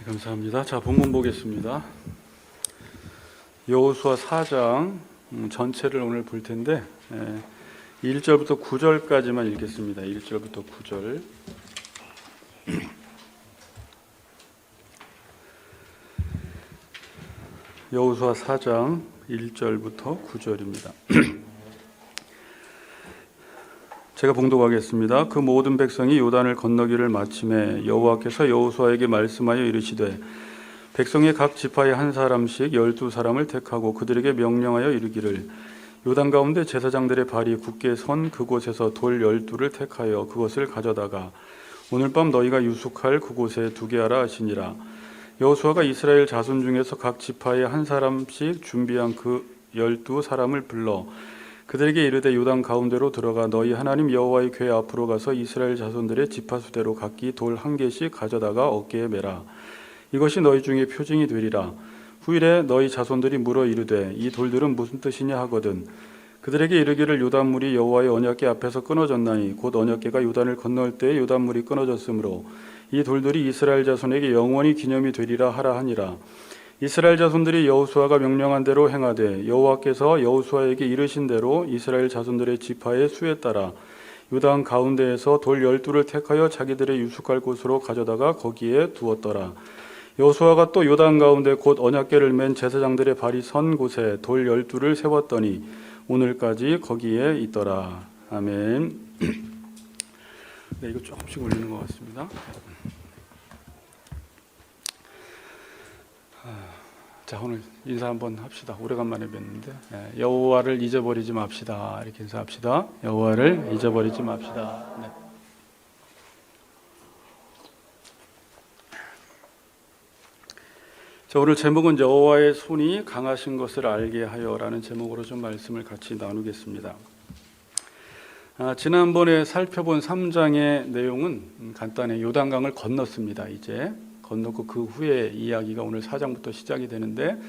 감사합니다. 자, 본문 보겠습니다. 여호수아 4장 전체를 오늘 볼 텐데 1절부터 9절까지만 읽겠습니다. 1절부터 9절. 여호수아 4장 1절부터 9절입니다. 제가 봉독하겠습니다. 그 모든 백성이 요단을 건너기를 마침에 여호와께서 여호수아에게 말씀하여 이르시되 백성의 각 지파의 한 사람씩 12사람을 택하고 그들에게 명령하여 이르기를 요단 가운데 제사장들의 발이 굳게 선 그곳에서 돌 12를 택하여 그것을 가져다가 오늘 밤 너희가 유숙할 그곳에 두게 하라 하시니라. 여호수아가 이스라엘 자손 중에서 각 지파의 한 사람씩 준비한 그 12사람을 불러 그들에게 이르되 요단 가운데로 들어가 너희 하나님 여호와의 궤 앞으로 가서 이스라엘 자손들의 지파수대로 각기 돌 한 개씩 가져다가 어깨에 매라. 이것이 너희 중에 표징이 되리라. 후일에 너희 자손들이 물어 이르되 이 돌들은 무슨 뜻이냐 하거든 그들에게 이르기를 요단물이 여호와의 언약궤 앞에서 끊어졌나니 곧 언약궤가 요단을 건널 때에 요단물이 끊어졌으므로 이 돌들이 이스라엘 자손에게 영원히 기념이 되리라 하라 하니라. 이스라엘 자손들이 여호수아가 명령한 대로 행하되 여호와께서 여호수아에게 이르신 대로 이스라엘 자손들의 지파의 수에 따라 요단 가운데에서 돌 12를 택하여 자기들의 유숙할 곳으로 가져다가 거기에 두었더라. 여호수아가 또 요단 가운데 곧 언약궤를 맨 제사장들의 발이 선 곳에 돌 12를 세웠더니 오늘까지 거기에 있더라. 아멘. 네, 이거 조금씩 올리는 것 같습니다. 자, 오늘 인사 한번 합시다. 오래간만에 뵀는데 여호와를 잊어버리지 맙시다. 이렇게 인사합시다. 여호와를 잊어버리지 맙시다. 네. 자, 오늘 제목은 여호와의 손이 강하신 것을 알게 하여라는 제목으로 좀 말씀을 같이 나누겠습니다. 지난번에 살펴본 3장의 내용은 간단히 요단강을 건넜습니다. 이제 건너고 그 후에 이야기가 오늘 4장부터 시작이 되는데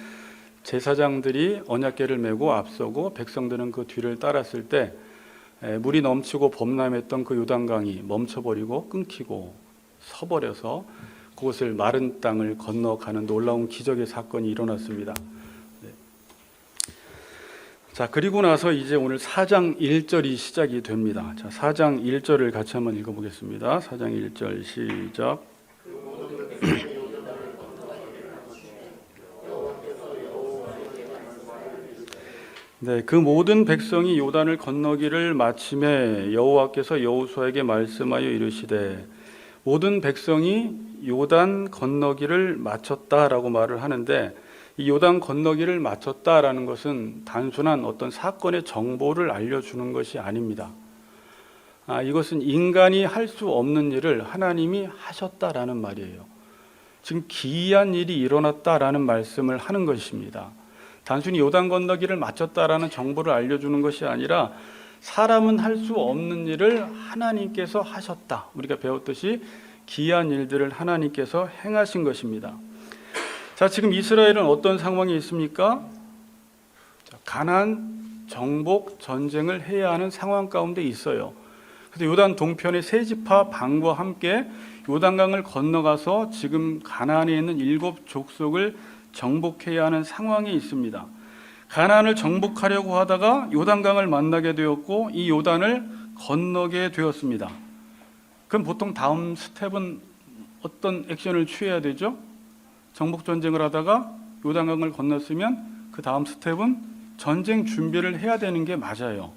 제사장들이 언약궤를 메고 앞서고 백성들은 그 뒤를 따랐을 때 물이 넘치고 범람했던 그 요단강이 멈춰버리고 끊기고 서버려서 그곳을 마른 땅을 건너가는 놀라운 기적의 사건이 일어났습니다. 네. 자, 그리고 나서 이제 오늘 4장 1절이 시작이 됩니다. 자, 4장 1절을 같이 한번 읽어보겠습니다. 4장 1절 시작. 네, 그 모든 백성이 요단을 건너기를 마침에 여호와께서 여호수아에게 말씀하여 이르시되 모든 백성이 요단 건너기를 마쳤다라고 말을 하는데 이 요단 건너기를 마쳤다라는 것은 단순한 어떤 사건의 정보를 알려주는 것이 아닙니다. 이것은 인간이 할 수 없는 일을 하나님이 하셨다라는 말이에요. 지금 기이한 일이 일어났다라는 말씀을 하는 것입니다. 단순히 요단 건너기를 마쳤다라는 정보를 알려주는 것이 아니라 사람은 할 수 없는 일을 하나님께서 하셨다. 우리가 배웠듯이 기이한 일들을 하나님께서 행하신 것입니다. 자, 지금 이스라엘은 어떤 상황이 있습니까? 가나안 정복 전쟁을 해야 하는 상황 가운데 있어요. 그래서 요단 동편의 세 지파 방과 함께 요단강을 건너가서 지금 가나안에 있는 7족속을 정복해야 하는 상황이 있습니다. 가나안을 정복하려고 하다가 요단강을 만나게 되었고 이 요단을 건너게 되었습니다. 그럼 보통 다음 스텝은 어떤 액션을 취해야 되죠? 정복 전쟁을 하다가 요단강을 건넜으면 그 다음 스텝은 전쟁 준비를 해야 되는 게 맞아요.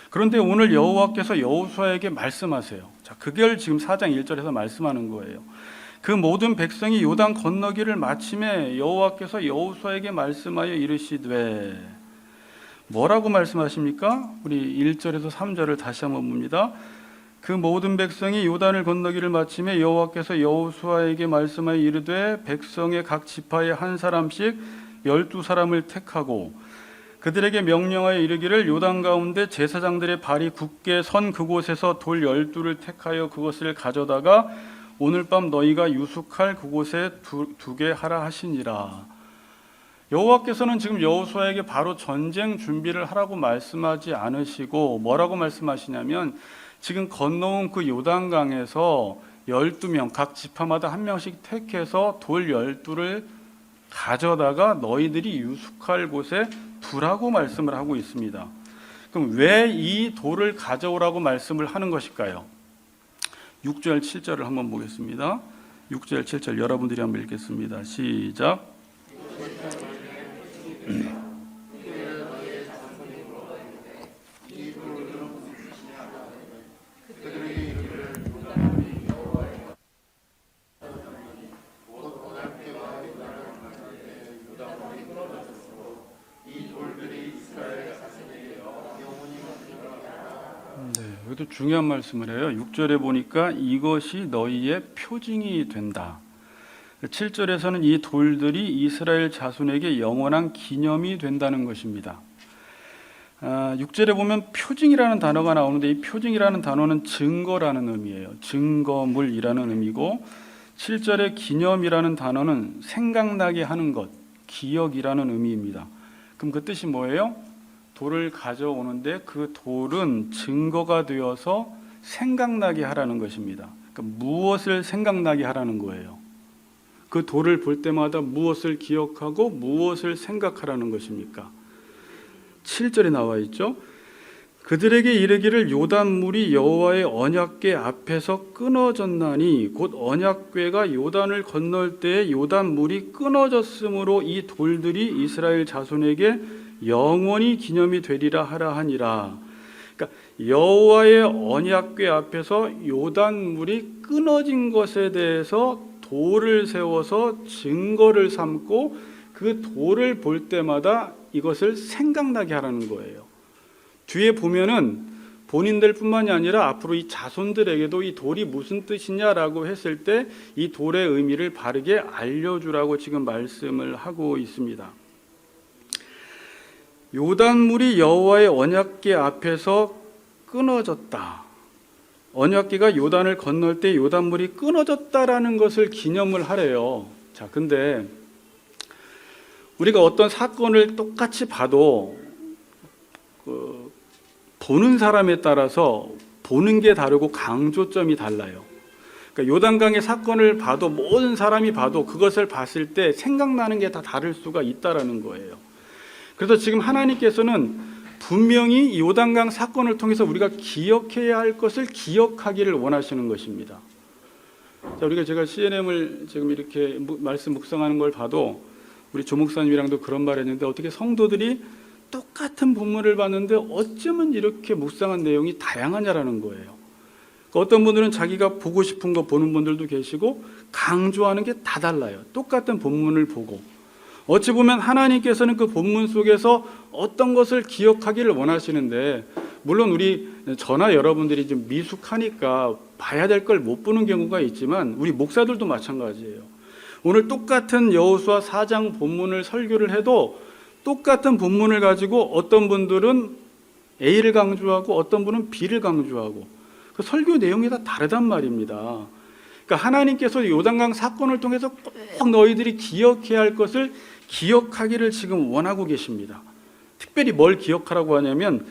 그런데 오늘 여호와께서 여호수아에게 말씀하세요. 자, 그걸 지금 4장 1절에서 말씀하는 거예요. 그 모든 백성이 요단 건너기를 마침에 여호와께서 여호수아에게 말씀하여 이르시되 뭐라고 말씀하십니까? 우리 1절에서 3절을 다시 한번 봅니다. 그 모든 백성이 요단을 건너기를 마침에 여호와께서 여호수아에게 말씀하여 이르되 백성의 각 지파의 한 사람씩 12사람을 택하고 그들에게 명령하여 이르기를 요단 가운데 제사장들의 발이 굳게 선 그곳에서 돌 12를 택하여 그것을 가져다가 오늘 밤 너희가 유숙할 그곳에 두게 하라 하시니라. 여호와께서는 지금 여호수아에게 바로 전쟁 준비를 하라고 말씀하지 않으시고 뭐라고 말씀하시냐면 지금 건너온 그 요단강에서 12명, 각 지파마다 한 명씩 택해서 돌 12를 가져다가 너희들이 유숙할 곳에 두라고 말씀을 하고 있습니다. 그럼 왜 이 돌을 가져오라고 말씀을 하는 것일까요? 6절 7절을 한번 보겠습니다. 6절 7절 여러분들이 한번 읽겠습니다. 시작. 여기도 중요한 말씀을 해요. 6절에 보니까 이것이 너희의 표징이 된다. 7절에서는 이 돌들이 이스라엘 자손에게 영원한 기념이 된다는 것입니다. 6절에 보면 표징이라는 단어가 나오는데 이 표징이라는 단어는 증거라는 의미예요. 증거물이라는 의미고 7절에 기념이라는 단어는 생각나게 하는 것, 기억이라는 의미입니다. 그럼 그 뜻이 뭐예요? 돌을 가져오는데 그 돌은 증거가 되어서 생각나게 하라는 것입니다. 그러니까 무엇을 생각나게 하라는 거예요. 그 돌을 볼 때마다 무엇을 기억하고 무엇을 생각하라는 것입니까? 7절에 나와 있죠. 그들에게 이르기를 요단물이 여호와의 언약궤 앞에서 끊어졌나니 곧 언약궤가 요단을 건널 때에 요단물이 끊어졌으므로 이 돌들이 이스라엘 자손에게 영원히 기념이 되리라 하라 하니라. 그러니까 여호와의 언약궤 앞에서 요단물이 끊어진 것에 대해서 돌을 세워서 증거를 삼고 그 돌을 볼 때마다 이것을 생각나게 하라는 거예요. 뒤에 보면은 본인들뿐만이 아니라 앞으로 이 자손들에게도 이 돌이 무슨 뜻이냐라고 했을 때 이 돌의 의미를 바르게 알려주라고 지금 말씀을 하고 있습니다. 요단물이 여호와의 언약궤 앞에서 끊어졌다. 언약궤가 요단을 건널 때 요단물이 끊어졌다라는 것을 기념을 하래요. 자, 근데 우리가 어떤 사건을 똑같이 봐도 보는 사람에 따라서 보는 게 다르고 강조점이 달라요. 그러니까 요단강의 사건을 봐도 모든 사람이 봐도 그것을 봤을 때 생각나는 게 다 다를 수가 있다라는 거예요. 그래서 지금 하나님께서는 분명히 이 요단강 사건을 통해서 우리가 기억해야 할 것을 기억하기를 원하시는 것입니다. 자, 우리가 제가 CNM을 지금 이렇게 말씀 묵상하는 걸 봐도 우리 조 목사님이랑도 그런 말 했는데 어떻게 성도들이 똑같은 본문을 봤는데 어쩌면 이렇게 묵상한 내용이 다양하냐라는 거예요. 그러니까 어떤 분들은 자기가 보고 싶은 거 보는 분들도 계시고 강조하는 게 다 달라요. 똑같은 본문을 보고 어찌 보면 하나님께서는 그 본문 속에서 어떤 것을 기억하기를 원하시는데 물론 우리 저나 여러분들이 좀 미숙하니까 봐야 될 걸 못 보는 경우가 있지만 우리 목사들도 마찬가지예요. 오늘 똑같은 여호수아 4장 본문을 설교를 해도 똑같은 본문을 가지고 어떤 분들은 A를 강조하고 어떤 분은 B를 강조하고 그 설교 내용이 다 다르단 말입니다. 그러니까 하나님께서 요단강 사건을 통해서 꼭 너희들이 기억해야 할 것을 기억하기를 지금 원하고 계십니다. 특별히 뭘 기억하라고 하냐면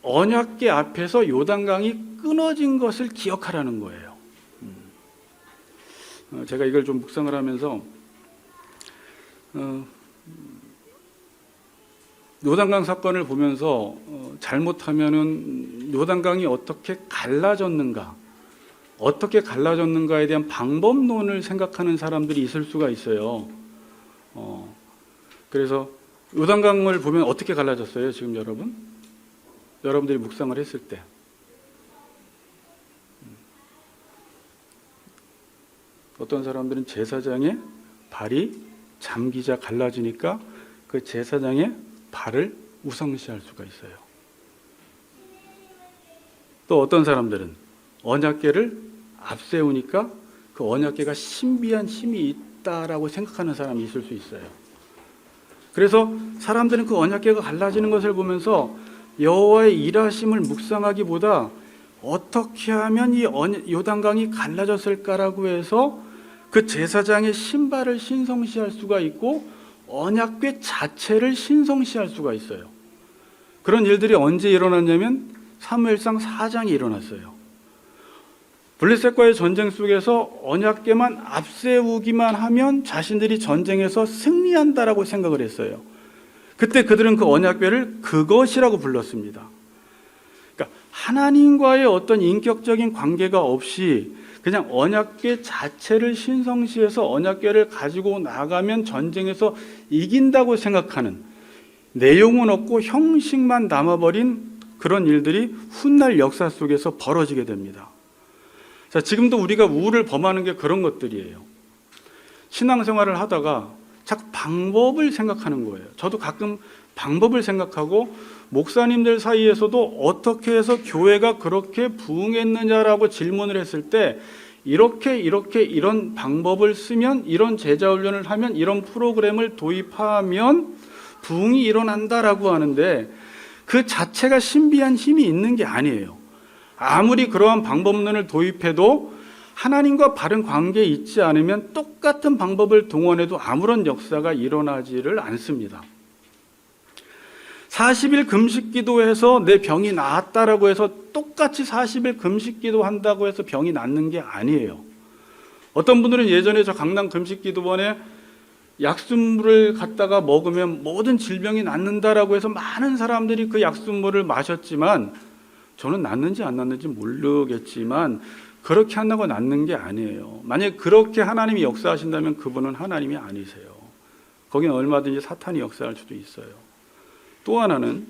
언약궤 앞에서 요단강이 끊어진 것을 기억하라는 거예요. 제가 이걸 좀 묵상을 하면서 요단강 사건을 보면서 잘못하면은 요단강이 어떻게 갈라졌는가, 어떻게 갈라졌는가에 대한 방법론을 생각하는 사람들이 있을 수가 있어요. 그래서 요단강을 보면 어떻게 갈라졌어요, 지금 여러분? 여러분들이 묵상을 했을 때. 어떤 사람들은 제사장의 발이 잠기자 갈라지니까 그 제사장의 발을 우상시할 수가 있어요. 또 어떤 사람들은 언약궤를 앞세우니까 그 언약궤가 신비한 힘이 있다라고 생각하는 사람이 있을 수 있어요. 그래서 사람들은 그 언약궤가 갈라지는 것을 보면서 여호와의 일하심을 묵상하기보다 어떻게 하면 이 요단강이 갈라졌을까라고 해서 그 제사장의 신발을 신성시할 수가 있고 언약궤 자체를 신성시할 수가 있어요. 그런 일들이 언제 일어났냐면 사무엘상 4장이 일어났어요. 블레셋과의 전쟁 속에서 언약궤만 앞세우기만 하면 자신들이 전쟁에서 승리한다라고 생각을 했어요. 그때 그들은 그 언약궤를 그것이라고 불렀습니다. 그러니까 하나님과의 어떤 인격적인 관계가 없이 그냥 언약궤 자체를 신성시해서 언약궤를 가지고 나가면 전쟁에서 이긴다고 생각하는, 내용은 없고 형식만 남아버린 그런 일들이 훗날 역사 속에서 벌어지게 됩니다. 자, 지금도 우리가 우를 범하는 게 그런 것들이에요. 신앙생활을 하다가 자꾸 방법을 생각하는 거예요. 저도 가끔 방법을 생각하고, 목사님들 사이에서도 어떻게 해서 교회가 그렇게 부흥했느냐라고 질문을 했을 때 이렇게 이런 방법을 쓰면, 이런 제자훈련을 하면, 이런 프로그램을 도입하면 부흥이 일어난다라고 하는데, 그 자체가 신비한 힘이 있는 게 아니에요. 아무리 그러한 방법론을 도입해도 하나님과 바른 관계에 있지 않으면 똑같은 방법을 동원해도 아무런 역사가 일어나지를 않습니다. 40일 금식 기도해서 내 병이 나았다라고 해서 똑같이 40일 금식 기도한다고 해서 병이 낫는 게 아니에요. 어떤 분들은 예전에 저 강남 금식 기도원에 약수물을 갖다가 먹으면 모든 질병이 낫는다라고 해서 많은 사람들이 그 약수물을 마셨지만, 저는 낫는지 안 낫는지 모르겠지만 그렇게 한다고 낫는 게 아니에요. 만약에 그렇게 하나님이 역사하신다면 그분은 하나님이 아니세요. 거기는 얼마든지 사탄이 역사할 수도 있어요. 또 하나는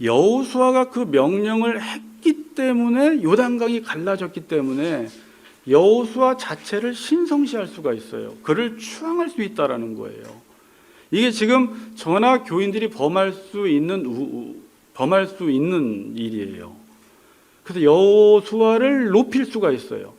여호수아가 그 명령을 했기 때문에 요단강이 갈라졌기 때문에 여호수아 자체를 신성시할 수가 있어요. 그를 추앙할 수 있다라는 거예요. 이게 지금 저나 교인들이 범할 수 있는 일이에요. 그래서 여호수아를 높일 수가 있어요.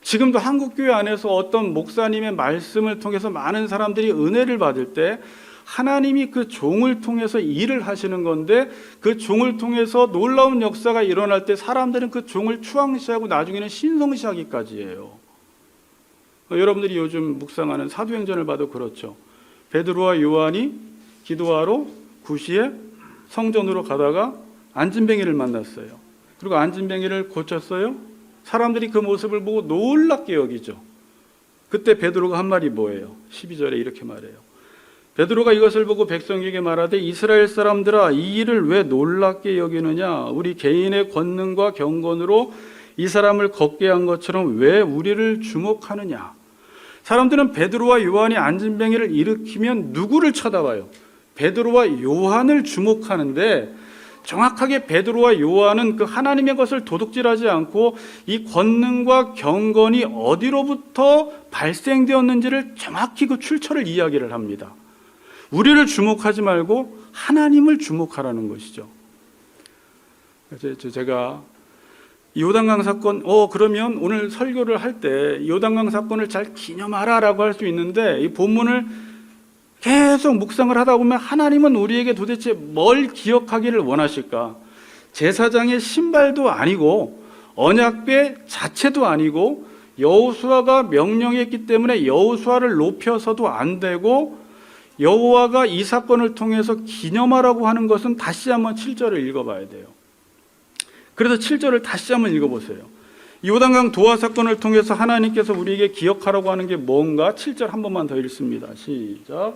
지금도 한국교회 안에서 어떤 목사님의 말씀을 통해서 많은 사람들이 은혜를 받을 때 하나님이 그 종을 통해서 일을 하시는 건데, 그 종을 통해서 놀라운 역사가 일어날 때 사람들은 그 종을 추앙시하고 나중에는 신성시하기까지 해요. 여러분들이 요즘 묵상하는 사도행전을 봐도 그렇죠. 베드로와 요한이 기도하러 구시에 성전으로 가다가 안진뱅이를 만났어요. 그리고 안진뱅이를 고쳤어요. 사람들이 그 모습을 보고 놀랍게 여기죠. 그때 베드로가 한 말이 뭐예요? 12절에 이렇게 말해요. 베드로가 이것을 보고 백성에게 말하되, 이스라엘 사람들아, 이 일을 왜 놀랍게 여기느냐? 우리 개인의 권능과 경건으로 이 사람을 걷게 한 것처럼 왜 우리를 주목하느냐? 사람들은 베드로와 요한이 안진뱅이를 일으키면 누구를 쳐다봐요? 베드로와 요한을 주목하는데, 정확하게 베드로와 요한은 그 하나님의 것을 도둑질하지 않고 이 권능과 경건이 어디로부터 발생되었는지를 정확히 그 출처를 이야기를 합니다. 우리를 주목하지 말고 하나님을 주목하라는 것이죠. 제가 요단강 사건, 그러면 오늘 설교를 할 때 요단강 사건을 잘 기념하라라고 할 수 있는데, 이 본문을 계속 묵상을 하다 보면 하나님은 우리에게 도대체 뭘 기억하기를 원하실까? 제사장의 신발도 아니고 언약궤 자체도 아니고 여호수아가 명령했기 때문에 여호수아를 높여서도 안 되고, 여호와가 이 사건을 통해서 기념하라고 하는 것은 다시 한번 7절을 읽어봐야 돼요. 그래서 7절을 다시 한번 읽어보세요. 요단강 도하 사건을 통해서 하나님께서 우리에게 기억하라고 하는 게 뭔가? 7절 한 번만 더 읽습니다. 시작.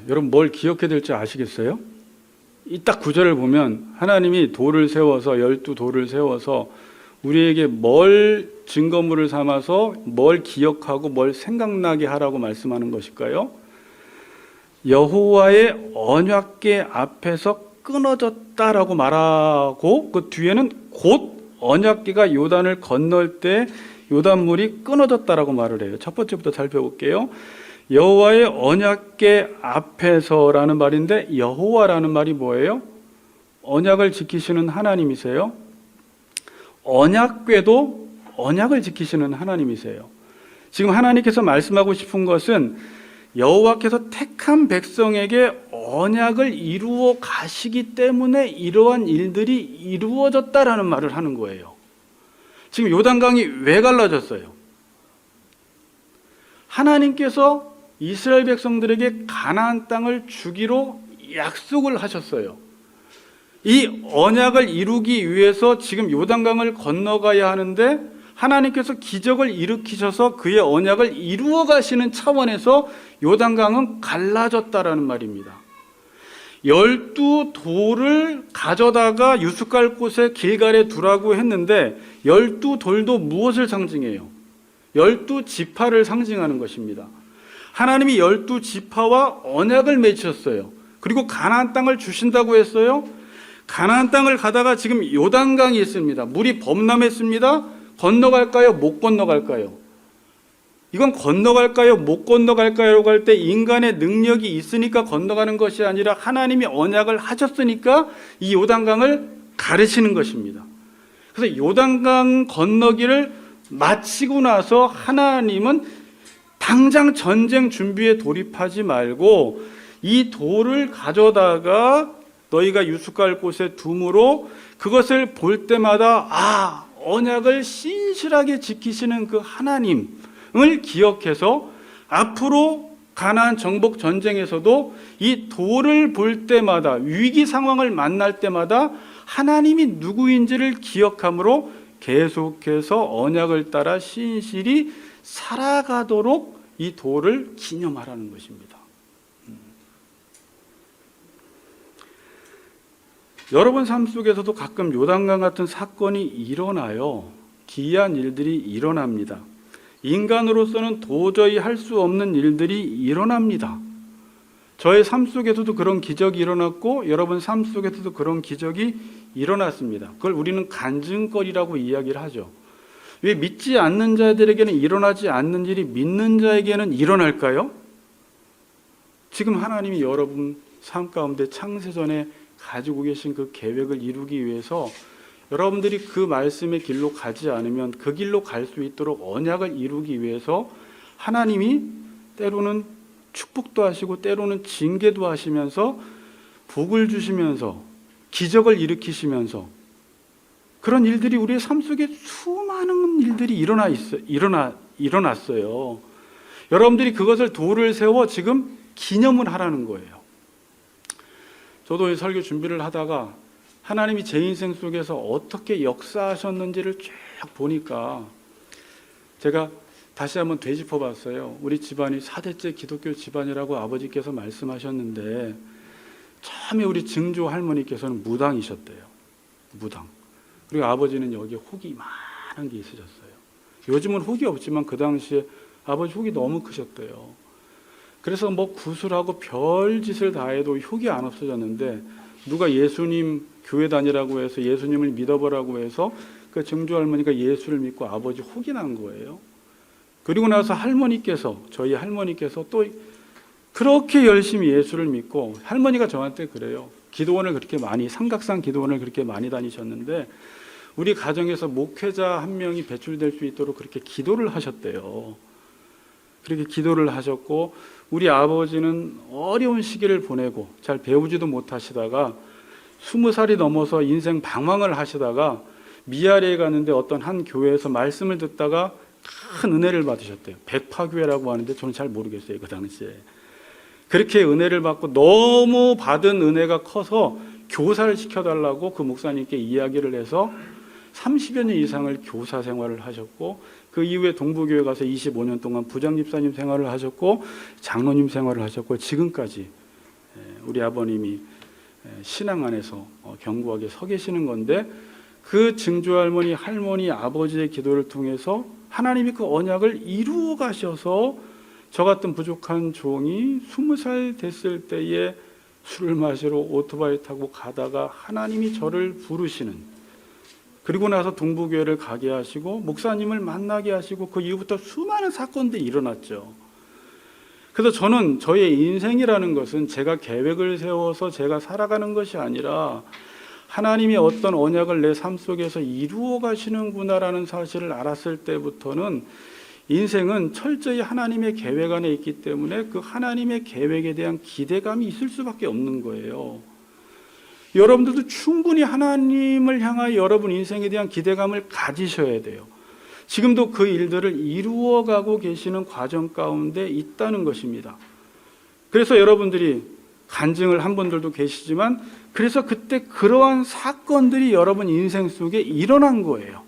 여러분 뭘 기억해야 될지 아시겠어요? 이 딱 구절을 보면 하나님이 돌을 세워서 12돌을 세워서 우리에게 뭘 증거물을 삼아서 뭘 기억하고 뭘 생각나게 하라고 말씀하는 것일까요? 여호와의 언약궤 앞에서 끊어졌다라고 말하고, 그 뒤에는 곧 언약궤가 요단을 건널 때 요단물이 끊어졌다라고 말을 해요. 첫 번째부터 살펴볼게요. 여호와의 언약궤 앞에서라는 말인데, 여호와라는 말이 뭐예요? 언약을 지키시는 하나님이세요. 언약궤도 언약을 지키시는 하나님이세요. 지금 하나님께서 말씀하고 싶은 것은 여호와께서 택한 백성에게 언약을 이루어 가시기 때문에 이러한 일들이 이루어졌다라는 말을 하는 거예요. 지금 요단강이 왜 갈라졌어요? 하나님께서 이스라엘 백성들에게 가나안 땅을 주기로 약속을 하셨어요. 이 언약을 이루기 위해서 지금 요단강을 건너가야 하는데 하나님께서 기적을 일으키셔서 그의 언약을 이루어 가시는 차원에서 요단강은 갈라졌다라는 말입니다. 12돌을 가져다가 유숙할 곳에 길갈에 두라고 했는데 12돌도 무엇을 상징해요? 12지파를 상징하는 것입니다. 하나님이 12지파와 언약을 맺으셨어요. 그리고 가나안 땅을 주신다고 했어요. 가나안 땅을 가다가 지금 요단강이 있습니다. 물이 범람했습니다. 건너갈까요? 못 건너갈까요? 이건 건너갈까요? 못 건너갈까요? 할 때 인간의 능력이 있으니까 건너가는 것이 아니라 하나님이 언약을 하셨으니까 이 요단강을 가르치는 것입니다. 그래서 요단강 건너기를 마치고 나서 하나님은 당장 전쟁 준비에 돌입하지 말고 이 돌을 가져다가 너희가 유숙할 곳에 둠으로 그것을 볼 때마다 언약을 신실하게 지키시는 그 하나님을 기억해서 앞으로 가나안 정복 전쟁에서도 이 돌을 볼 때마다 위기 상황을 만날 때마다 하나님이 누구인지를 기억함으로 계속해서 언약을 따라 신실히 살아가도록 이 돌을 기념하라는 것입니다. 여러분 삶 속에서도 가끔 요단강 같은 사건이 일어나요. 기이한 일들이 일어납니다. 인간으로서는 도저히 할 수 없는 일들이 일어납니다. 저의 삶 속에서도 그런 기적이 일어났고 여러분 삶 속에서도 그런 기적이 일어났습니다. 그걸 우리는 간증거리라고 이야기를 하죠. 왜 믿지 않는 자들에게는 일어나지 않는 일이 믿는 자에게는 일어날까요? 지금 하나님이 여러분 삶 가운데 창세전에 가지고 계신 그 계획을 이루기 위해서 여러분들이 그 말씀의 길로 가지 않으면 그 길로 갈 수 있도록 언약을 이루기 위해서 하나님이 때로는 축복도 하시고 때로는 징계도 하시면서 복을 주시면서 기적을 일으키시면서 그런 일들이 우리의 삶 속에 수많은 일들이 일어났어요. 여러분들이 그것을 돌을 세워 지금 기념을 하라는 거예요. 저도 설교 준비를 하다가 하나님이 제 인생 속에서 어떻게 역사하셨는지를 쭉 보니까 제가 다시 한번 되짚어 봤어요. 우리 집안이 4대째 기독교 집안이라고 아버지께서 말씀하셨는데 처음에 우리 증조 할머니께서는 무당이셨대요. 무당. 그리고 아버지는 여기에 혹이 많은 게 있으셨어요. 요즘은 혹이 없지만 그 당시에 아버지 혹이 너무 크셨대요. 그래서 뭐 구슬하고 별짓을 다 해도 혹이 안 없어졌는데 누가 예수님 교회 다니라고 해서 예수님을 믿어보라고 해서 그 증조 할머니가 예수를 믿고 아버지 혹이 난 거예요. 그리고 나서 저희 할머니께서 또 그렇게 열심히 예수를 믿고 할머니가 저한테 그래요. 기도원을 그렇게 많이 삼각산 기도원을 그렇게 많이 다니셨는데 우리 가정에서 목회자 한 명이 배출될 수 있도록 그렇게 기도를 하셨대요. 그렇게 기도를 하셨고 우리 아버지는 어려운 시기를 보내고 잘 배우지도 못하시다가 20살이 넘어서 인생 방황을 하시다가 미아리에 갔는데 어떤 한 교회에서 말씀을 듣다가 큰 은혜를 받으셨대요. 백파교회라고 하는데 저는 잘 모르겠어요. 그 당시에. 그렇게 은혜를 받고 너무 받은 은혜가 커서 교사를 시켜달라고 그 목사님께 이야기를 해서 30여 년 이상을 교사 생활을 하셨고 그 이후에 동부교회 가서 25년 동안 부장집사님 생활을 하셨고 장로님 생활을 하셨고 지금까지 우리 아버님이 신앙 안에서 견고하게 서 계시는 건데 그 증조 할머니 아버지의 기도를 통해서 하나님이 그 언약을 이루어 가셔서 저 같은 부족한 종이 20살 됐을 때에 술을 마시러 오토바이 타고 가다가 하나님이 저를 부르시는 그리고 나서 동부교회를 가게 하시고 목사님을 만나게 하시고 그 이후부터 수많은 사건들이 일어났죠. 그래서 저는 저의 인생이라는 것은 제가 계획을 세워서 제가 살아가는 것이 아니라 하나님이 어떤 언약을 내 삶 속에서 이루어 가시는구나라는 사실을 알았을 때부터는 인생은 철저히 하나님의 계획 안에 있기 때문에 그 하나님의 계획에 대한 기대감이 있을 수밖에 없는 거예요. 여러분들도 충분히 하나님을 향하여 여러분 인생에 대한 기대감을 가지셔야 돼요. 지금도 그 일들을 이루어가고 계시는 과정 가운데 있다는 것입니다. 그래서 여러분들이 간증을 한 분들도 계시지만, 그래서 그때 그러한 사건들이 여러분 인생 속에 일어난 거예요.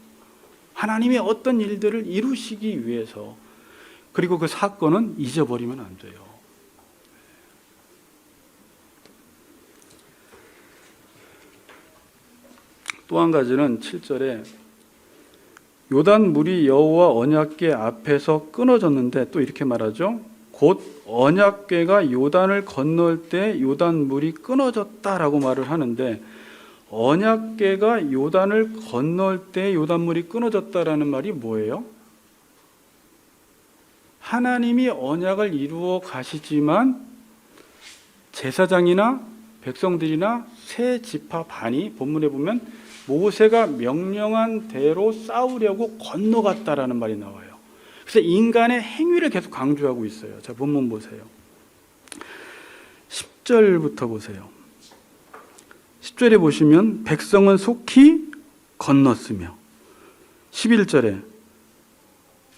하나님의 어떤 일들을 이루시기 위해서. 그리고 그 사건은 잊어버리면 안 돼요. 또 한 가지는 7절에 요단 물이 여호와 언약궤 앞에서 끊어졌는데, 또 이렇게 말하죠. 곧 언약궤가 요단을 건널 때 요단 물이 끊어졌다라고 말을 하는데, 언약궤가 요단을 건널 때 요단물이 끊어졌다라는 말이 뭐예요? 하나님이 언약을 이루어 가시지만 제사장이나 백성들이나 세 지파 반이 본문에 보면 모세가 명령한 대로 싸우려고 건너갔다라는 말이 나와요. 그래서 인간의 행위를 계속 강조하고 있어요. 자, 본문 보세요. 10절부터 보세요. 10절에 보시면 백성은 속히 건넜으며, 11절에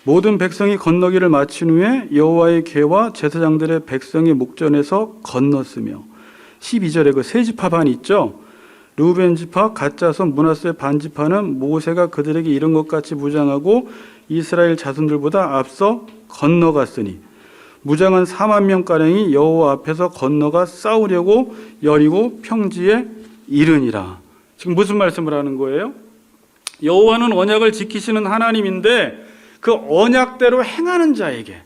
모든 백성이 건너기를 마친 후에 여호와의 궤와 제사장들의 백성의 목전에서 건넜으며, 12절에 그 세 지파 반 있죠. 르우벤 지파, 갓 자손, 므낫세 반 지파는 모세가 그들에게 이른 것 같이 무장하고 이스라엘 자손들보다 앞서 건너갔으니 무장한 4만 명가량이 여호와 앞에서 건너가 싸우려고 여리고 평지에 이르니라. 지금 무슨 말씀을 하는 거예요? 여호와는 언약을 지키시는 하나님인데 그 언약대로 행하는 자에게,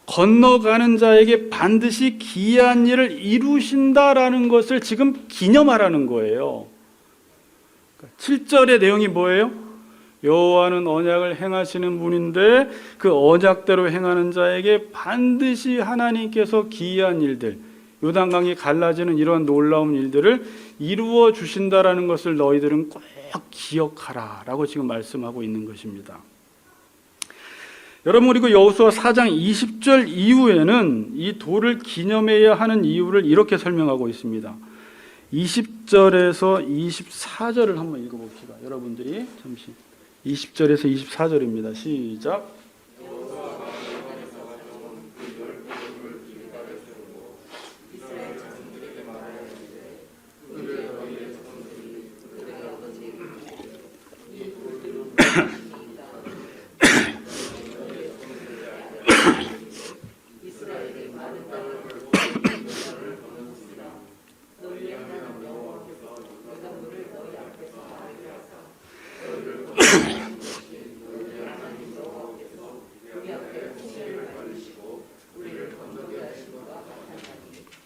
건너가는 자에게 반드시 기이한 일을 이루신다라는 것을 지금 기념하라는 거예요. 7절의 내용이 뭐예요? 여호와는 언약을 행하시는 분인데 그 언약대로 행하는 자에게 반드시 하나님께서 기이한 일들, 요단강이 갈라지는 이러한 놀라운 일들을 이루어 주신다라는 것을 너희들은 꼭 기억하라 라고 지금 말씀하고 있는 것입니다. 여러분, 그리고 여호수아 4장 20절 이후에는 이 돌을 기념해야 하는 이유를 이렇게 설명하고 있습니다. 20절에서 24절을 한번 읽어봅시다. 여러분들이 잠시 20절에서 24절입니다. 시작.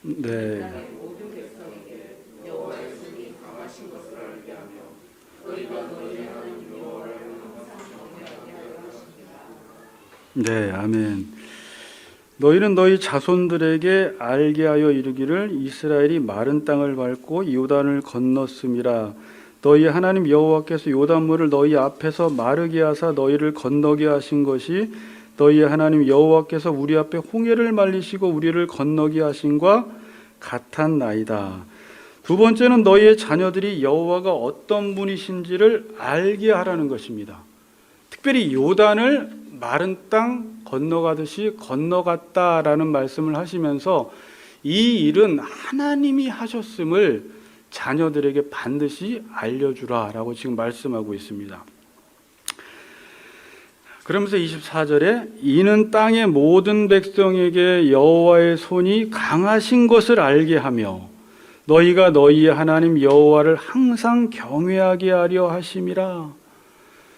네. 네, 아멘. 너희는 너희 자손들에게 알게 하여 이르기를 이스라엘이 마른 땅을 밟고 요단을 건넜음이라. 너희 하나님 여호와께서 요단물을 너희 앞에서 마르게 하사 너희를 건너게 하신 것이 너희 하나님 여호와께서 우리 앞에 홍해를 말리시고 우리를 건너게 하신과 같았나이다. 두 번째는 너희의 자녀들이 여호와가 어떤 분이신지를 알게 하라는 것입니다. 특별히 요단을 마른 땅 건너가듯이 건너갔다라는 말씀을 하시면서 이 일은 하나님이 하셨음을 자녀들에게 반드시 알려주라라고 지금 말씀하고 있습니다. 그러면서 24절에 이는 땅의 모든 백성에게 여호와의 손이 강하신 것을 알게 하며 너희가 너희의 하나님 여호와를 항상 경외하게 하려 하심이라.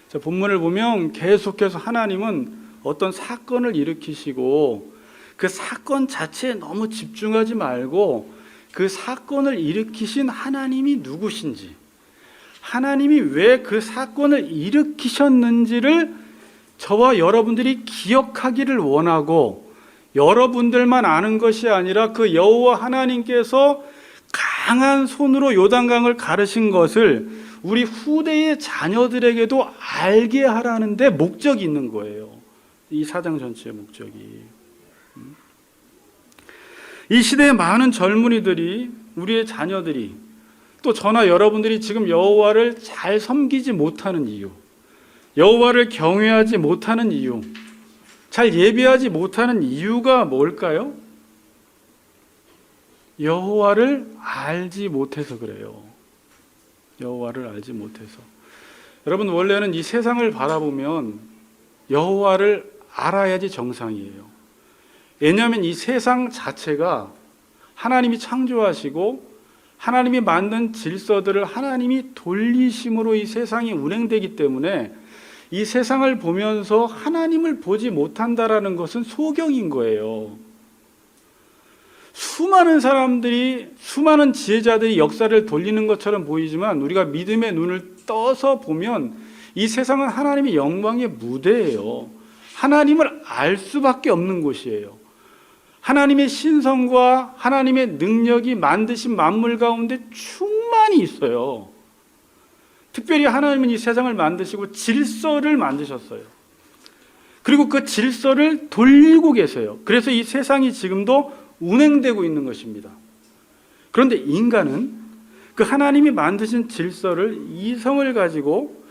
자, 본문을 보면 계속해서 하나님은 어떤 사건을 일으키시고 그 사건 자체에 너무 집중하지 말고 그 사건을 일으키신 하나님이 누구신지, 하나님이 왜 그 사건을 일으키셨는지를 저와 여러분들이 기억하기를 원하고, 여러분들만 아는 것이 아니라 그 여호와 하나님께서 강한 손으로 요단강을 가르신 것을 우리 후대의 자녀들에게도 알게 하라는 데 목적이 있는 거예요. 이 4장 전체의 목적이. 이 시대의 많은 젊은이들이, 우리의 자녀들이, 또 저나 여러분들이 지금 여호와를 잘 섬기지 못하는 이유, 여호와를 경외하지 못하는 이유, 잘 예배하지 못하는 이유가 뭘까요? 여호와를 알지 못해서 그래요. 여호와를 알지 못해서. 여러분, 원래는 이 세상을 바라보면 여호와를 알아야지 정상이에요. 왜냐하면 이 세상 자체가 하나님이 창조하시고 하나님이 만든 질서들을 하나님이 돌리심으로 이 세상이 운행되기 때문에 이 세상을 보면서 하나님을 보지 못한다라는 것은 소경인 거예요. 수많은 사람들이, 수많은 지혜자들이 역사를 돌리는 것처럼 보이지만 우리가 믿음의 눈을 떠서 보면 이 세상은 하나님의 영광의 무대예요. 하나님을 알 수밖에 없는 곳이에요. 하나님의 신성과 하나님의 능력이 만드신 만물 가운데 충만히 있어요. 특별히 하나님은 이 세상을 만드시고 질서를 만드셨어요. 그리고 그 질서를 돌리고 계세요. 그래서 이 세상이 지금도 운행되고 있는 것입니다. 그런데 인간은 그 하나님이 만드신 질서를, 이성을 가지고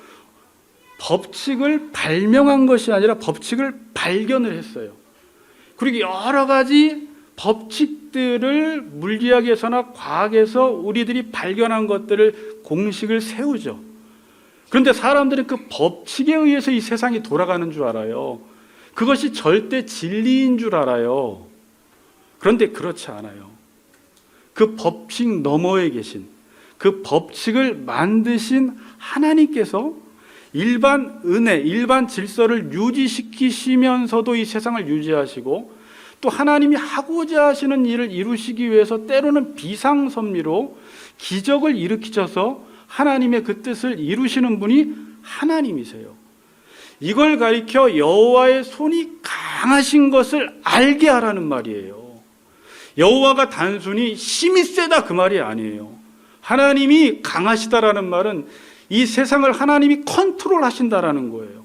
법칙을 발명한 것이 아니라 법칙을 발견을 했어요. 그리고 여러 가지 법칙들을 물리학에서나 과학에서 우리들이 발견한 것들을, 공식을 세우죠. 그런데 사람들은 그 법칙에 의해서 이 세상이 돌아가는 줄 알아요. 그것이 절대 진리인 줄 알아요. 그런데 그렇지 않아요. 그 법칙 너머에 계신, 그 법칙을 만드신 하나님께서 일반 은혜, 일반 질서를 유지시키시면서도 이 세상을 유지하시고, 또 하나님이 하고자 하시는 일을 이루시기 위해서 때로는 비상선미로 기적을 일으키셔서 하나님의 그 뜻을 이루시는 분이 하나님이세요. 이걸 가리켜 여호와의 손이 강하신 것을 알게 하라는 말이에요. 여호와가 단순히 힘이 세다 그 말이 아니에요. 하나님이 강하시다라는 말은 이 세상을 하나님이 컨트롤하신다라는 거예요.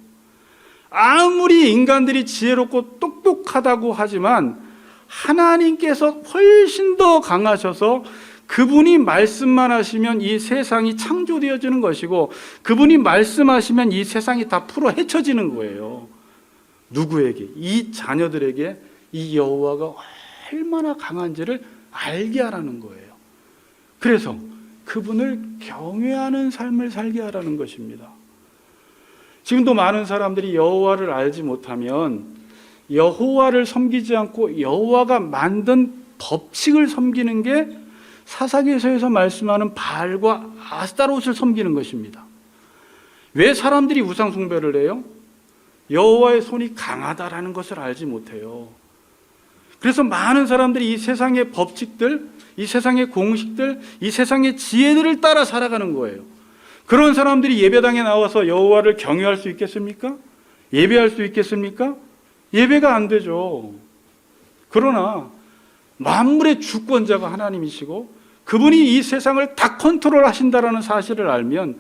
아무리 인간들이 지혜롭고 똑똑하다고 하지만 하나님께서 훨씬 더 강하셔서 그분이 말씀만 하시면 이 세상이 창조되어지는 것이고, 그분이 말씀하시면 이 세상이 다 풀어 헤쳐지는 거예요. 누구에게? 이 자녀들에게 이 여호와가 얼마나 강한지를 알게 하라는 거예요. 그래서 그분을 경외하는 삶을 살게 하라는 것입니다. 지금도 많은 사람들이 여호와를 알지 못하면 여호와를 섬기지 않고 여호와가 만든 법칙을 섬기는 게 사사기서에서 말씀하는 바알과 아스타롯을 섬기는 것입니다. 왜 사람들이 우상 숭배를 해요? 여호와의 손이 강하다라는 것을 알지 못해요. 그래서 많은 사람들이 이 세상의 법칙들, 이 세상의 공식들, 이 세상의 지혜들을 따라 살아가는 거예요. 그런 사람들이 예배당에 나와서 여호와를 경외할 수 있겠습니까? 예배할 수 있겠습니까? 예배가 안 되죠. 그러나 만물의 주권자가 하나님이시고 그분이 이 세상을 다 컨트롤하신다라는 사실을 알면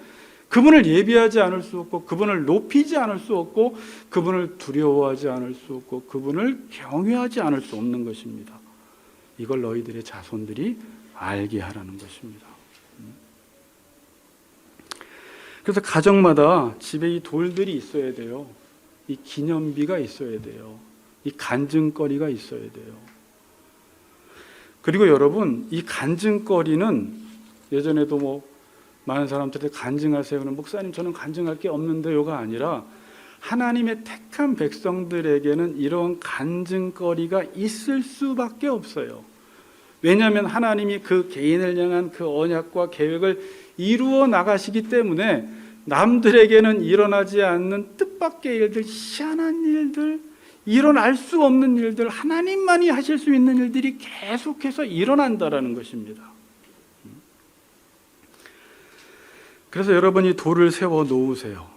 그분을 예배하지 않을 수 없고, 그분을 높이지 않을 수 없고, 그분을 두려워하지 않을 수 없고, 그분을 경외하지 않을 수 없는 것입니다. 이걸 너희들의 자손들이 알게 하라는 것입니다. 그래서 가정마다 집에 이 돌들이 있어야 돼요. 이 기념비가 있어야 돼요. 이 간증거리가 있어야 돼요. 그리고 여러분, 이 간증거리는 예전에도 많은 사람들한테 간증하세요는, 목사님 저는 간증할 게 없는데요가 아니라 하나님의 택한 백성들에게는 이런 간증거리가 있을 수밖에 없어요. 왜냐하면 하나님이 그 개인을 향한 그 언약과 계획을 이루어 나가시기 때문에 남들에게는 일어나지 않는 뜻밖의 일들, 희한한 일들, 일어날 수 없는 일들, 하나님만이 하실 수 있는 일들이 계속해서 일어난다라는 것입니다. 그래서 여러분이 돌을 세워 놓으세요.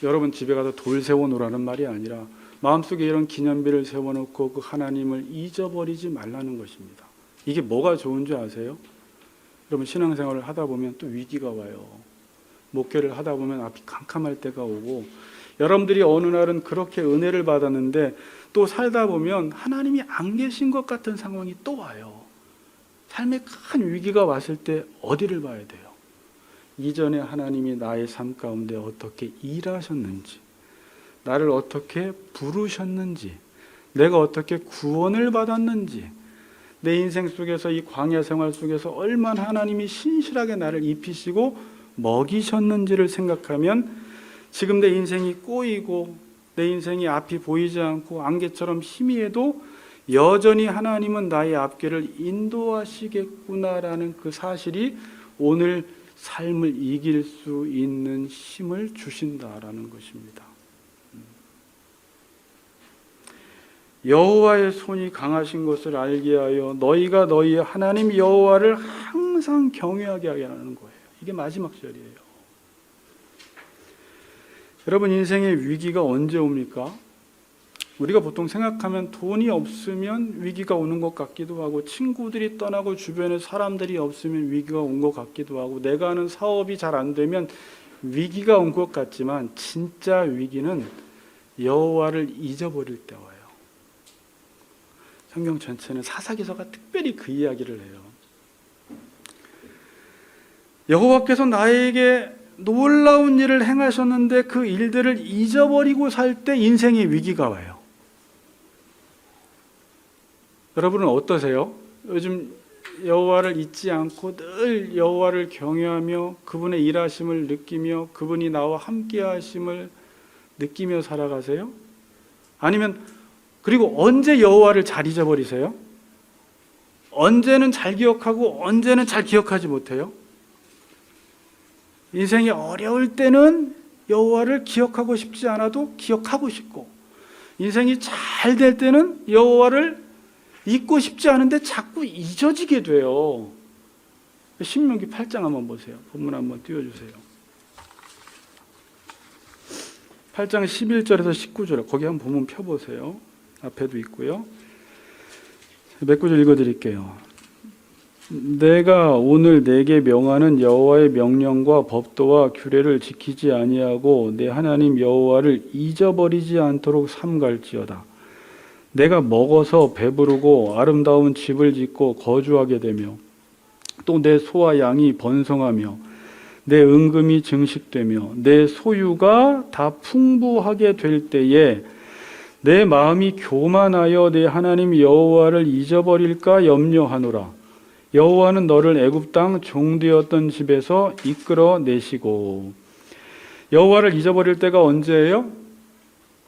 여러분 집에 가서 돌 세워 놓으라는 말이 아니라 마음속에 이런 기념비를 세워 놓고 그 하나님을 잊어버리지 말라는 것입니다. 이게 뭐가 좋은 줄 아세요? 여러분 신앙생활을 하다 보면 또 위기가 와요. 목회를 하다 보면 앞이 캄캄할 때가 오고 여러분들이 어느 날은 그렇게 은혜를 받았는데 또 살다 보면 하나님이 안 계신 것 같은 상황이 또 와요. 삶에 큰 위기가 왔을 때 어디를 봐야 돼요? 이전에 하나님이 나의 삶 가운데 어떻게 일하셨는지, 나를 어떻게 부르셨는지, 내가 어떻게 구원을 받았는지, 내 인생 속에서 이 광야 생활 속에서 얼마나 하나님이 신실하게 나를 입히시고 먹이셨는지를 생각하면 지금 내 인생이 꼬이고 내 인생이 앞이 보이지 않고 안개처럼 희미해도 여전히 하나님은 나의 앞길을 인도하시겠구나라는 그 사실이 오늘 삶을 이길 수 있는 힘을 주신다라는 것입니다. 여호와의 손이 강하신 것을 알게 하여 너희가 너희의 하나님 여호와를 항상 경외하게 하게 하는 거예요. 이게 마지막 절이에요. 여러분, 인생의 위기가 언제 옵니까? 우리가 보통 생각하면 돈이 없으면 위기가 오는 것 같기도 하고, 친구들이 떠나고 주변에 사람들이 없으면 위기가 온 것 같기도 하고, 내가 하는 사업이 잘 안 되면 위기가 온 것 같지만 진짜 위기는 여호와를 잊어버릴 때 와요. 성경 전체는 사사기서가 특별히 그 이야기를 해요. 여호와께서 나에게 놀라운 일을 행하셨는데 그 일들을 잊어버리고 살 때 인생의 위기가 와요. 여러분은 어떠세요? 요즘 여호와를 잊지 않고 늘 여호와를 경외하며 그분의 일하심을 느끼며 그분이 나와 함께 하심을 느끼며 살아가세요? 아니면 그리고 언제 여호와를 잘 잊어버리세요? 언제는 잘 기억하고 언제는 잘 기억하지 못해요? 인생이 어려울 때는 여호와를 기억하고 싶지 않아도 기억하고 싶고, 인생이 잘 될 때는 여호와를 잊고 싶지 않은데 자꾸 잊어지게 돼요. 신명기 8장 한번 보세요. 본문 한번 띄워주세요. 8장 11절에서 19절, 거기 한번 본문 펴보세요. 앞에도 있고요. 몇 구절 읽어드릴게요. 내가 오늘 내게 명하는 여호와의 명령과 법도와 규례를 지키지 아니하고 내 하나님 여호와를 잊어버리지 않도록 삼갈지어다. 내가 먹어서 배부르고 아름다운 집을 짓고 거주하게 되며 또 내 소와 양이 번성하며 내 은금이 증식되며 내 소유가 다 풍부하게 될 때에 내 마음이 교만하여 내 하나님 여호와를 잊어버릴까 염려하노라. 여호와는 너를 애굽 땅 종되었던 집에서 이끌어 내시고. 여호와를 잊어버릴 때가 언제예요?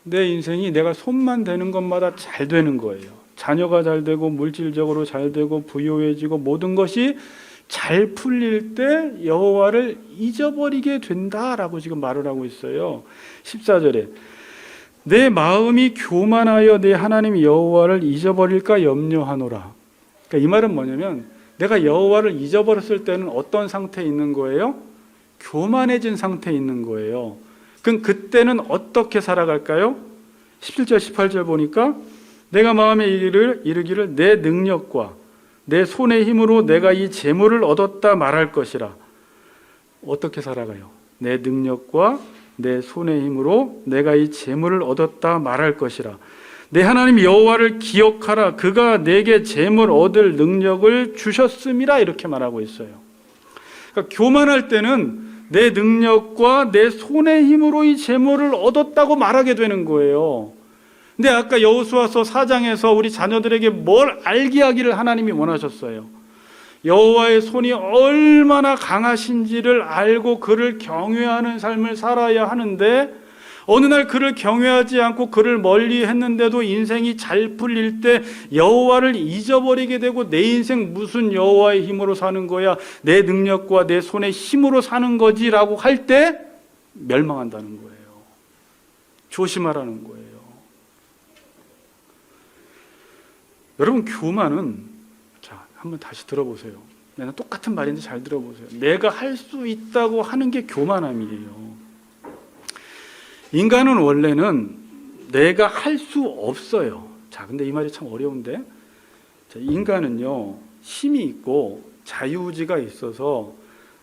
내 인생이 내가 손만 대는 것마다 잘 되는 거예요. 자녀가 잘 되고 물질적으로 잘 되고 부유해지고 모든 것이 잘 풀릴 때 여호와를 잊어버리게 된다라고 지금 말을 하고 있어요. 14절에 내 마음이 교만하여 내 하나님 여호와를 잊어버릴까 염려하노라. 그러니까 이 말은 뭐냐면 내가 여호와를 잊어버렸을 때는 어떤 상태에 있는 거예요? 교만해진 상태에 있는 거예요. 그럼 그때는 어떻게 살아갈까요? 17절 18절 보니까 내가 마음에 이르기를 내 능력과 내 손의 힘으로 내가 이 재물을 얻었다 말할 것이라. 어떻게 살아가요? 내 능력과 내 손의 힘으로 내가 이 재물을 얻었다 말할 것이라. 내 하나님 여호와를 기억하라. 그가 내게 재물 얻을 능력을 주셨음이라. 이렇게 말하고 있어요. 그러니까 교만할 때는 내 능력과 내 손의 힘으로 이 재물을 얻었다고 말하게 되는 거예요. 근데 아까 여호수아서 4장에서 우리 자녀들에게 뭘 알게 하기를 하나님이 원하셨어요. 여호와의 손이 얼마나 강하신지를 알고 그를 경외하는 삶을 살아야 하는데, 어느 날 그를 경외하지 않고 그를 멀리 했는데도 인생이 잘 풀릴 때 여호와를 잊어버리게 되고, 내 인생 무슨 여호와의 힘으로 사는 거야, 내 능력과 내 손의 힘으로 사는 거지라고 할 때 멸망한다는 거예요. 조심하라는 거예요. 여러분, 교만은, 자, 한번 다시 들어보세요. 내가 똑같은 말인데 잘 들어보세요. 내가 할 수 있다고 하는 게 교만함이에요. 인간은 원래는 내가 할 수 없어요. 자, 근데 이 말이 참 어려운데, 자, 인간은요, 힘이 있고 자유의지가 있어서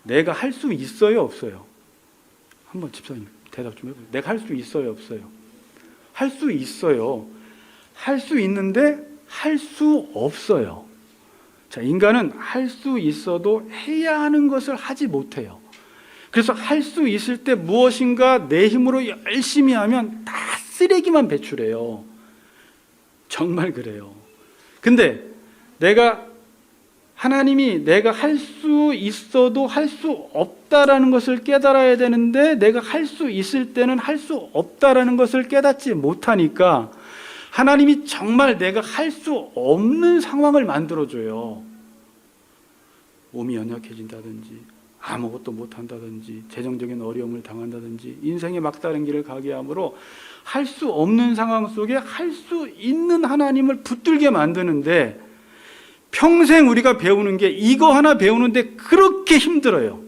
내가 할 수 있어요, 없어요? 한번 집사님 대답 좀 해보세요. 내가 할 수 있어요, 없어요? 할 수 있어요. 할 수 있는데 할 수 없어요. 자, 인간은 할 수 있어도 해야 하는 것을 하지 못해요. 그래서 할 수 있을 때 무엇인가 내 힘으로 열심히 하면 다 쓰레기만 배출해요. 정말 그래요. 근데 하나님이 내가 할 수 있어도 할 수 없다라는 것을 깨달아야 되는데 내가 할 수 있을 때는 할 수 없다라는 것을 깨닫지 못하니까 하나님이 정말 내가 할 수 없는 상황을 만들어줘요. 몸이 연약해진다든지 아무것도 못한다든지 재정적인 어려움을 당한다든지 인생의 막다른 길을 가게 하므로 할 수 없는 상황 속에 할 수 있는 하나님을 붙들게 만드는데 평생 우리가 배우는 게 이거 하나 배우는데 그렇게 힘들어요.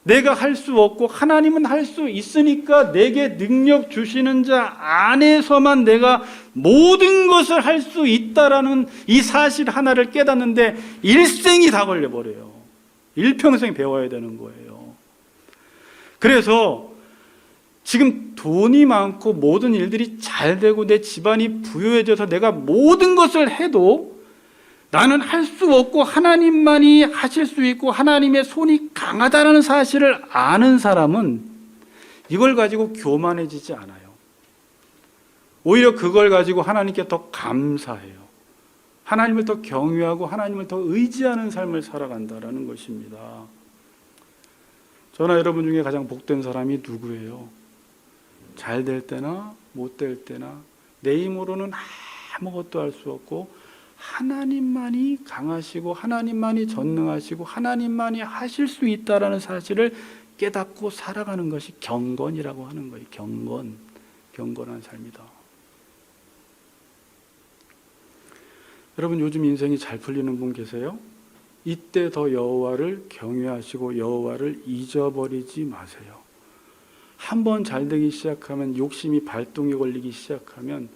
내가 할 수 없고 하나님은 할 수 있으니까 내게 능력 주시는 자 안에서만 내가 모든 것을 할 수 있다라는 이 사실 하나를 깨닫는데 일생이 다 걸려버려요. 일평생 배워야 되는 거예요. 그래서 지금 돈이 많고 모든 일들이 잘 되고 내 집안이 부유해져서 내가 모든 것을 해도 나는 할 수 없고 하나님만이 하실 수 있고 하나님의 손이 강하다는 사실을 아는 사람은 이걸 가지고 교만해지지 않아요. 오히려 그걸 가지고 하나님께 더 감사해요. 하나님을 더 경외하고 하나님을 더 의지하는 삶을 살아간다는 것입니다. 저나 여러분 중에 가장 복된 사람이 누구예요? 잘 될 때나 못 될 때나 내 힘으로는 아무것도 할 수 없고 하나님만이 강하시고 하나님만이 전능하시고 하나님만이 하실 수 있다라는 사실을 깨닫고 살아가는 것이 경건이라고 하는 거예요. 경건한 삶이다. 여러분 요즘 인생이 잘 풀리는 분 계세요? 이때 더 여호와를 경외하시고 여호와를 잊어버리지 마세요. 한번 잘 되기 시작하면 욕심이 발동이 걸리기 시작하면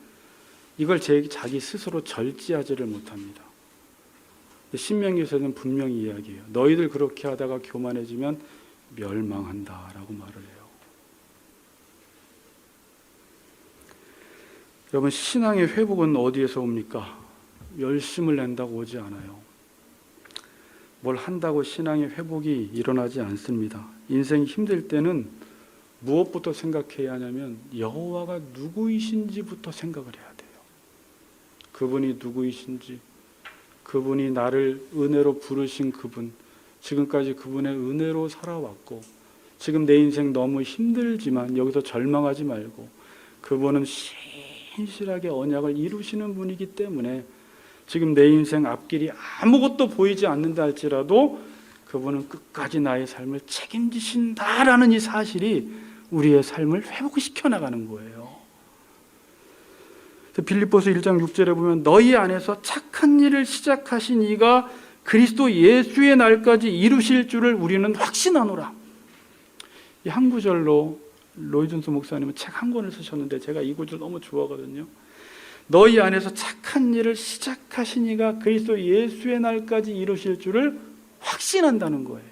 이걸 자기 스스로 절제하지를 못합니다. 신명기에서는 분명히 이야기해요. 너희들 그렇게 하다가 교만해지면 멸망한다라고 말을 해요. 여러분 신앙의 회복은 어디에서 옵니까? 열심을 낸다고 오지 않아요. 뭘 한다고 신앙의 회복이 일어나지 않습니다. 인생이 힘들 때는 무엇부터 생각해야 하냐면 여호와가 누구이신지부터 생각을 해야 돼요. 그분이 누구이신지, 그분이 나를 은혜로 부르신 그분, 지금까지 그분의 은혜로 살아왔고 지금 내 인생 너무 힘들지만 여기서 절망하지 말고 그분은 신실하게 언약을 이루시는 분이기 때문에 지금 내 인생 앞길이 아무것도 보이지 않는다 할지라도 그분은 끝까지 나의 삶을 책임지신다라는 이 사실이 우리의 삶을 회복시켜 나가는 거예요. 빌립보서 1장 6절에 보면 너희 안에서 착한 일을 시작하신 이가 그리스도 예수의 날까지 이루실 줄을 우리는 확신하노라. 이 한 구절로 로이준수 목사님은 책 한 권을 쓰셨는데 제가 이 구절 너무 좋아하거든요. 너희 안에서 착한 일을 시작하신 이가 그리스도 예수의 날까지 이루실 줄을 확신한다는 거예요.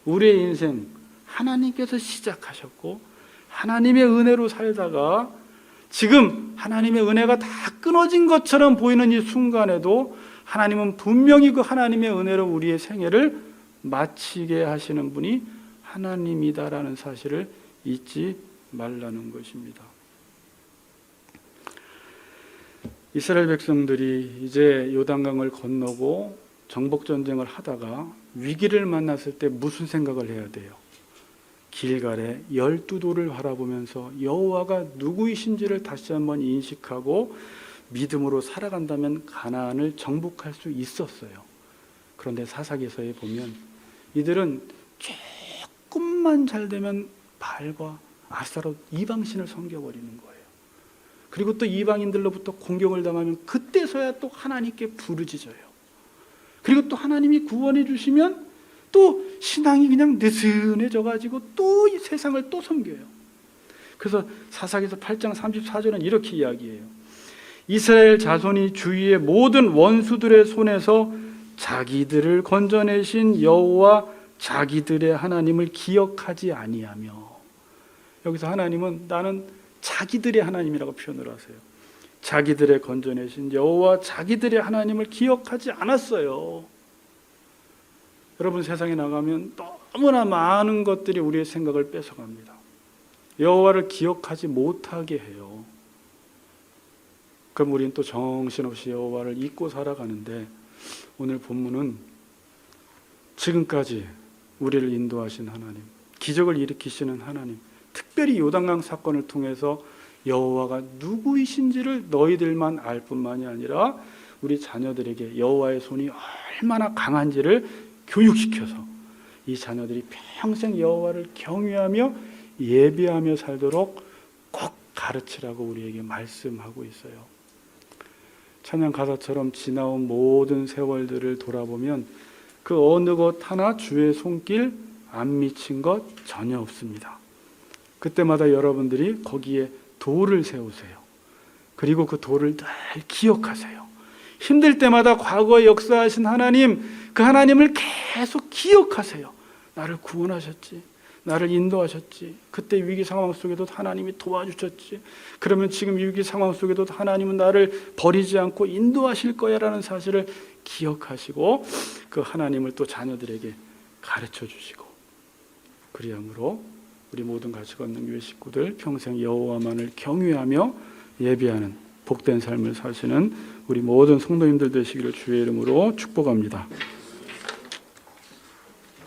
우리의 인생 하나님께서 시작하셨고 하나님의 은혜로 살다가 지금 하나님의 은혜가 다 끊어진 것처럼 보이는 이 순간에도 하나님은 분명히 그 하나님의 은혜로 우리의 생애를 마치게 하시는 분이 하나님이다라는 사실을 잊지 말라는 것입니다. 이스라엘 백성들이 이제 요단강을 건너고 정복전쟁을 하다가 위기를 만났을 때 무슨 생각을 해야 돼요? 길갈에 12돌을 바라보면서 여호와가 누구이신지를 다시 한번 인식하고 믿음으로 살아간다면 가나안을 정복할 수 있었어요. 그런데 사사기서에 보면 이들은 조금만 잘 되면 바알과 아스타롯 이방신을 섬겨버리는 거예요. 그리고 또 이방인들로부터 공격을 당하면 그때서야 또 하나님께 부르짖어요. 그리고 또 하나님이 구원해 주시면 또 신앙이 그냥 느슨해져 가지고 또 이 세상을 또 섬겨요. 그래서 사사기서 8장 34절은 이렇게 이야기해요. 이스라엘 자손이 주위의 모든 원수들의 손에서 자기들을 건져내신 여호와 자기들의 하나님을 기억하지 아니하며. 여기서 하나님은 나는 자기들의 하나님이라고 표현을 하세요. 자기들의 건져내신 여호와 자기들의 하나님을 기억하지 않았어요. 여러분, 세상에 나가면 너무나 많은 것들이 우리의 생각을 뺏어갑니다. 여호와를 기억하지 못하게 해요. 그럼 우리는 또 정신없이 여호와를 잊고 살아가는데, 오늘 본문은 지금까지 우리를 인도하신 하나님, 기적을 일으키시는 하나님, 특별히 요단강 사건을 통해서 여호와가 누구이신지를 너희들만 알 뿐만이 아니라 우리 자녀들에게 여호와의 손이 얼마나 강한지를 교육시켜서 이 자녀들이 평생 여호와를 경외하며 예배하며 살도록 꼭 가르치라고 우리에게 말씀하고 있어요. 찬양 가사처럼 지나온 모든 세월들을 돌아보면 그 어느 것 하나 주의 손길 안 미친 것 전혀 없습니다. 그때마다 여러분들이 거기에 돌을 세우세요. 그리고 그 돌을 늘 기억하세요. 힘들 때마다 과거에 역사하신 하나님, 그 하나님을 계속 기억하세요. 나를 구원하셨지, 나를 인도하셨지, 그때 위기 상황 속에도 하나님이 도와주셨지, 그러면 지금 위기 상황 속에도 하나님은 나를 버리지 않고 인도하실 거야 라는 사실을 기억하시고 그 하나님을 또 자녀들에게 가르쳐 주시고, 그리함으로 우리 모든 같이 걷는 교회 식구들 평생 여호와만을 경외하며 예배하는 복된 삶을 사시는 우리 모든 성도님들 되시기를 주의 이름으로 축복합니다.